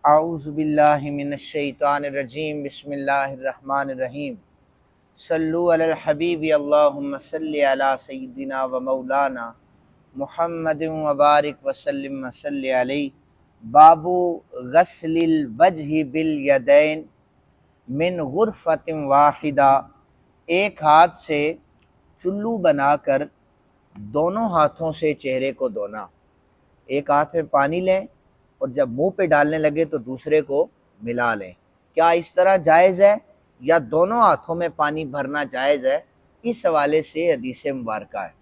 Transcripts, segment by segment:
औज़ु बिल्लाहि मिनश्शैतानिर्रजीम बिस्मिल्लाहिर्रहमानिर्रहीम सल्लु अलल हबीबि अल्लाहुम्मा सल्लि अला सय्यिदिना व मौलाना मुहम्मदिन व बारिक व सल्लिम व सल्लि अलैहि। बाबू गस्लिल वजहि बिल यदैन मिन गुरफतिन वाहिदा। एक हाथ से चुल्लू बनाकर दोनों हाथों से चेहरे को धोना। एक हाथ में पानी लें और जब मुंह पे डालने लगे तो दूसरे को मिला लें। क्या इस तरह जायज़ है या दोनों हाथों में पानी भरना जायज़ है? इस हवाले से हदीस मुबारक है।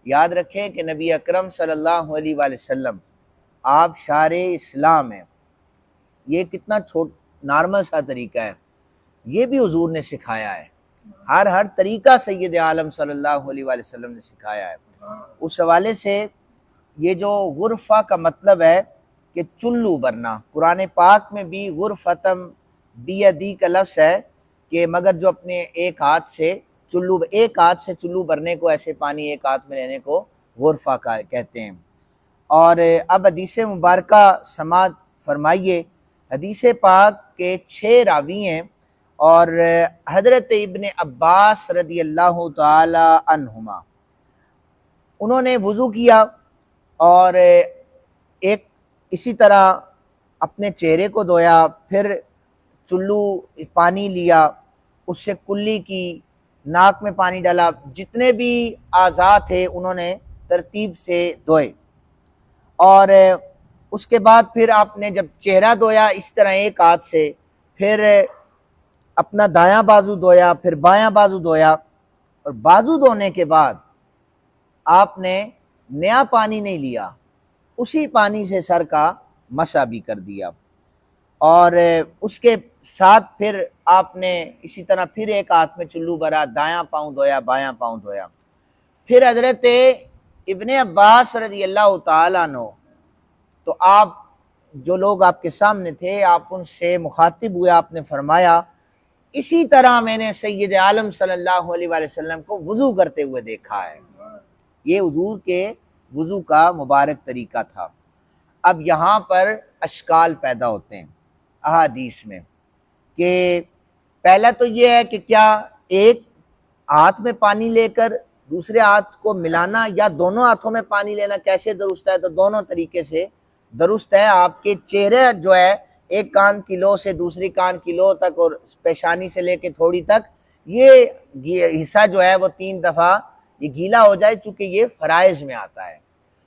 याद रखें कि नबी अकरम सल्लल्लाहु अलैहि वसल्लम आप शारे इस्लाम हैं। ये कितना नॉर्मल सा तरीका है, ये भी हुजूर ने सिखाया है। हर तरीका सैयद आलम सल्लल्लाहु अलैहि वसल्लम ने सिखाया है। उस हवाले से ये जो गुरफ़ा का मतलब है कि चुल्लू भरना, कुरान पाक में भी गुरफ़तम बियदी का लफ्ज़ है कि मगर जो अपने एक हाथ से चुल्लू भरने को, ऐसे पानी एक हाथ में लेने को गुरफ़ा का कहते हैं। और अब हदीस मुबारक समात फरमाइए। हदीस पाक के 6 रावी हैं और हज़रत इब्ने अब्बास रदी अल्लाह ताला अन्हुमा, उन्होंने वज़ू किया और एक इसी तरह अपने चेहरे को धोया, फिर चुल्लू पानी लिया, उससे कुल्ली की, नाक में पानी डाला, जितने भी आज़ा थे उन्होंने तरतीब से धोए। और उसके बाद फिर आपने जब चेहरा धोया इस तरह एक हाथ से, फिर अपना दायां बाजू धोया, फिर बायां बाजू धोया। और बाजू धोने के बाद आपने नया पानी नहीं लिया, उसी पानी से सर का मसा भी कर दिया। और उसके साथ फिर आपने इसी तरह फिर एक हाथ में चुल्लू भरा, दायां पाँव धोया, बायां पाँव धोया। फिर हज़रत इब्ने अब्बास रज़ी अल्लाह ताला अन्हु, तो आप जो लोग आपके सामने थे, आप उनसे मुखातिब हुए, आपने फरमाया इसी तरह मैंने सैयद आलम सल्लल्लाहु अलैहि वसल्लम को वज़ू करते हुए देखा है। ये हुजूर के वज़ू का मुबारक तरीका था। अब यहाँ पर अश्काल पैदा होते हैं अहादीस में कि पहला तो ये है कि क्या एक हाथ में पानी लेकर दूसरे हाथ को मिलाना या दोनों हाथों में पानी लेना कैसे दुरुस्त है? तो दोनों तरीके से दुरुस्त है। आपके चेहरे जो है, एक कान की लो से दूसरी कान की लो तक और पेशानी से लेके थोड़ी तक, ये हिस्सा जो है वो 3 दफ़ा ये गीला हो जाए, चूँकि ये फ़राइज़ में आता है।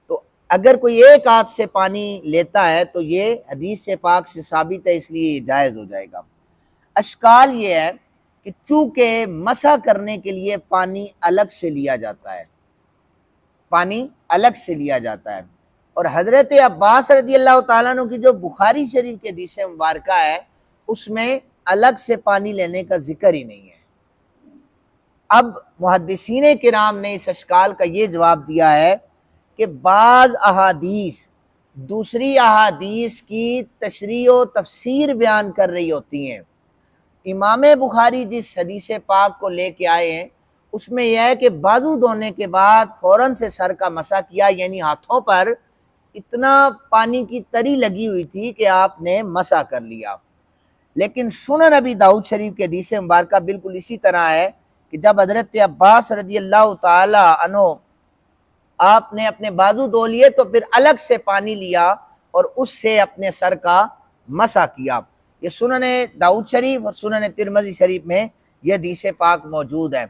तो अगर कोई एक हाथ से पानी लेता है तो ये हदीस से पाक से साबित है, इसलिए ये जायज़ हो जाएगा। अश्काल ये है कि चूँकि मसा करने के लिए पानी अलग से लिया जाता है, पानी अलग से लिया जाता है। और हज़रत अब्बास रज़ी अल्लाह ताला अन्हु की जो बुखारी शरीफ के हदीस मुबारक है, उसमें अलग से पानी लेने का जिक्र ही नहीं है। अब मुहद्दिसीन किराम ने इस अश्काल का ये जवाब दिया है कि बाज़ अहादीस दूसरी अहादीस की तशरीह व तफसीर बयान कर रही होती हैं। इमाम बुखारी जिस हदीस पाक को लेके आए हैं उसमें यह है कि बाजू धोने के बाद फ़ौरन से सर का मसा किया, यानी हाथों पर इतना पानी की तरी लगी हुई थी कि आपने मसा कर लिया। लेकिन सुनन नबी दाऊद शरीफ के हदीस मुबारक बिल्कुल इसी तरह है कि जब हज़रत अब्बास रज़ी अल्लाह ताला अन्हु आपने अपने बाजू धो लिए तो फिर अलग से पानी लिया और उससे अपने सर का मसा किया। ये सुनन दाऊद शरीफ और सुनन तिरमिज़ी शरीफ में यह हदीस पाक मौजूद है।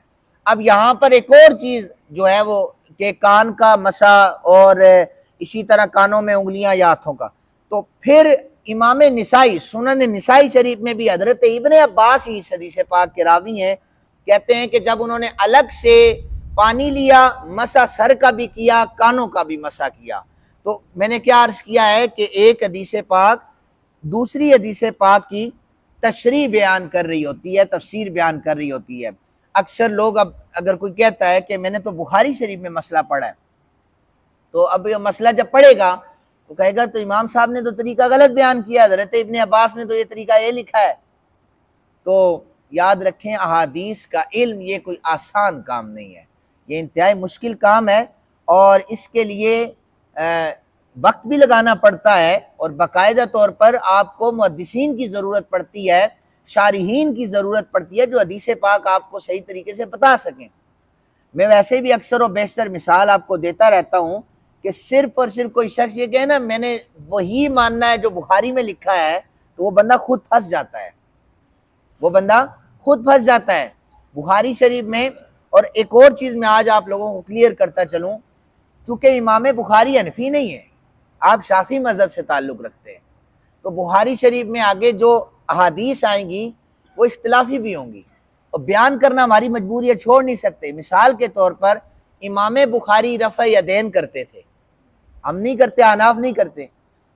अब यहाँ पर एक और चीज़ जो है वो कि कान का मसा और इसी तरह कानों में उंगलियां या हाथों का, तो फिर इमाम निसाई सुनन निसाई शरीफ में भी हज़रत इब्ने अब्बास ही इस हदीस पाक के रावी हैं, कहते हैं कि जब उन्होंने अलग से पानी लिया, मसा सर का भी किया, कानों का भी मसा किया। तो मैंने क्या अर्ज किया है कि एक हदीस पाक दूसरी हदीस पाक की तशरीह बयान कर रही होती है, तफसीर बयान कर रही होती है। अक्सर लोग, अब अगर कोई कहता है कि मैंने तो बुखारी शरीफ में मसला पढ़ा है, तो अब यह मसला जब पढ़ेगा तो कहेगा तो इमाम साहब ने तो तरीका गलत बयान किया, हज़रत इब्ने अब्बास ने तो ये तरीका ये लिखा है। तो याद रखें, अहादीस का इल्म ये कोई आसान काम नहीं है, ये इंतहाई मुश्किल काम है। और इसके लिए वक्त भी लगाना पड़ता है और बाकायदा तौर पर आपको मुहद्दिसीन की ज़रूरत पड़ती है, शारिहीन की ज़रूरत पड़ती है जो हदीस पाक आपको सही तरीके से बता सकें। मैं वैसे भी अक्सर और बेशतर मिसाल आपको देता रहता हूँ कि सिर्फ और सिर्फ कोई शख्स ये कहे ना मैंने वही मानना है जो बुखारी में लिखा है, तो वो बंदा खुद फंस जाता है, वो बंदा खुद फंस जाता है बुखारी शरीफ में। और एक और चीज़ मैं आज आप लोगों को क्लियर करता चलूँ, चूँकि इमाम बुखारी हनफी नहीं है, आप शाफी मज़हब से ताल्लुक़ रखते हैं, तो बुखारी शरीफ में आगे जो अहादीस आएंगी वो इख्तिलाफी भी होंगी और बयान करना हमारी मजबूरी है, छोड़ नहीं सकते। मिसाल के तौर पर इमाम बुखारी रफ़ यदैन करते थे, हम नहीं करते, अनाफ नहीं करते।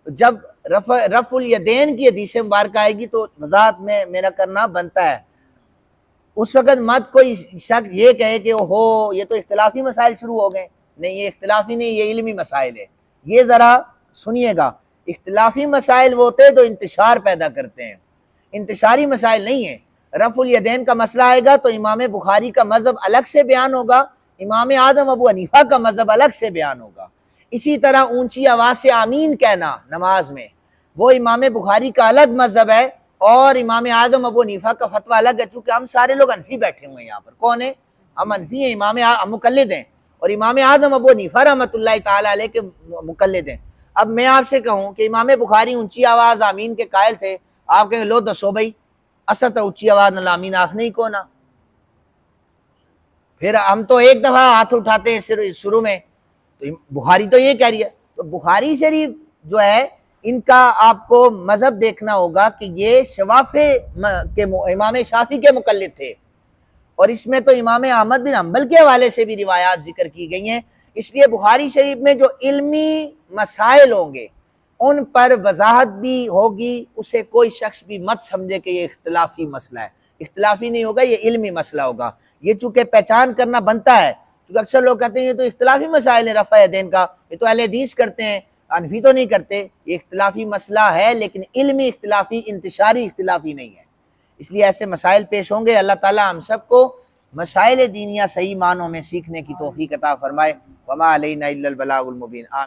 तो जब रफ़ुल यदैन की हदीस मुबारक आएगी तो वज़ाहत में मेरा करना बनता है। उस वक़्त मत कोई शख्स ये कहे कि ओहो ये तो इख्तिलाफी मसाइल शुरू हो गए। नहीं, ये इख्तिलाफी नहीं, ये इल्मी मसाइल है। ये ज़रा सुनिएगा, इख्तिलाफी मसाइल वो होते हैं तो इंतशार पैदा करते हैं, इंतशारी मसाइल नहीं है। रफ़ुल यदैन का मसला आएगा तो इमाम बुखारी का मज़हब अलग से बयान होगा, इमाम आदम अबू हनीफा का मज़हब अलग से बयान होगा। इसी तरह ऊंची आवाज़ से आमीन कहना नमाज में, वो इमाम बुखारी का अलग मज़हब है और इमाम आदम अबू हनीफा का फतवा अलग है। चूँकि हम सारे लोग हनफी बैठे हुए हैं यहाँ पर, कौन है? हम हनफी हैं, हम मुक़ल्लिद हैं और इमाम आदम अबू हनीफा रहमतुल्लाहि तआला अलैह के मुक़ल्लिद हैं। अब मैं आपसे कहूँ कि इमाम बुखारी ऊंची आवाज़ आमीन के कायल थे, आप कहेंगे लो दसो भाई असा तो ऊंची आवाज़ न आमीन आखने ही को ना। फिर हम तो एक दफ़ा हाथ उठाते हैं शुरू में, तो बुखारी तो ये कह रही है। तो बुखारी शरीफ जो है इनका आपको मजहब देखना होगा कि ये शवाफे के इमाम शाफी के मुकल्लिद थे और इसमें तो इमाम अहमद बिन हम्बल के हवाले से भी रिवायात जिक्र की गई हैं। इसलिए बुखारी शरीफ में जो इल्मी मसाइल होंगे उन पर वजाहत भी होगी, उसे कोई शख्स भी मत समझे कि ये इख्तिलाफी मसला है। इख्तिलाफी नहीं होगा, ये इल्मी मसला होगा। ये चूँकि पहचान करना बनता है, क्योंकि अक्सर लोग कहते हैं ये तो इख्तिलाफी मसाइल है रफ़ा यदैन का, ये तो अहले हदीस करते हैं, हनफी तो नहीं करते। ये इख्तिलाफी मसला है लेकिन इल्मी इख्तिलाफी, इंतशारी इख्तिलाफी नहीं है। इसलिए ऐसे मसाइल पेश होंगे। अल्लाह ताला हम सबको मसाइल दीनिया सही मानों में सीखने की तौफीक अता फरमाए। वमा अलैना इल्लल बलागुल मुबीन।